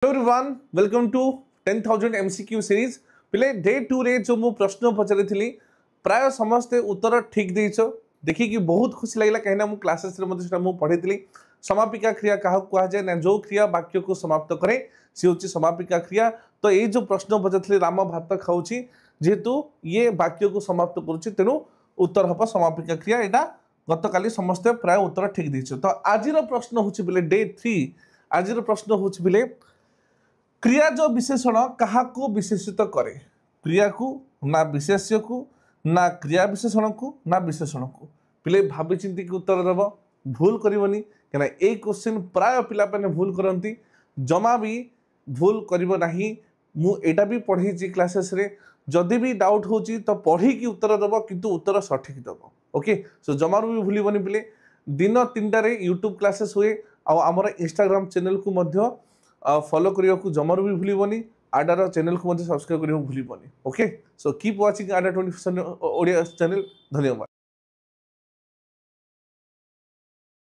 Hello everyone welcome to 10,000 MCQ series पिले day 2 रे जो मु प्रश्न पचारि प्राय समस्ते उत्तर ठीक देइछ देखिकी बहुत खुशी लगे कहीं मु क्लासेस रे मते मु पढ़ी समापिका क्रिया क्या कह जाए ना जो क्रिया वाक्य को समाप्त करे सी हूँ समापिका क्रिया। तो ये जो प्रश्न पचारि राम भात खाऊँ जेहेतु ये वाक्य को समाप्त करुच्ची तेणु उत्तर हम समापिका क्रिया यहाँ गत काली समस्ते प्राय उत्तर ठीक देइछ। तो आज प्रश्न हूँ बिले डे 3 आज प्रश्न हूँ बिले क्रिया जो विशेषण क्या विशेषित करे क्रिया को ना विशेष्य को ना क्रिया विशेषण को ना विशेषण को पिले भावी चिंती की उत्तर देव भूल करनी क्या ये क्वेश्चन प्राय पिला भूल करती जमा भी भूल करना मुझा भी पढ़ी क्लासेस रे जदि भी डाउट हो तो पढ़ी की उत्तर देव किंतु उत्तर सठिक देव ओके। सो जमार भी भूलनी पिले दिन 3टार यूट्यूब क्लासेस हुए आमर इंस्टाग्राम चैनल को मध्य फॉलो करने को जमार भी भूलनी आडार चैनल को सब्सक्राइब करने को भूलनी okay. So keep watching Aada 24 Odia channel. धन्यवाद।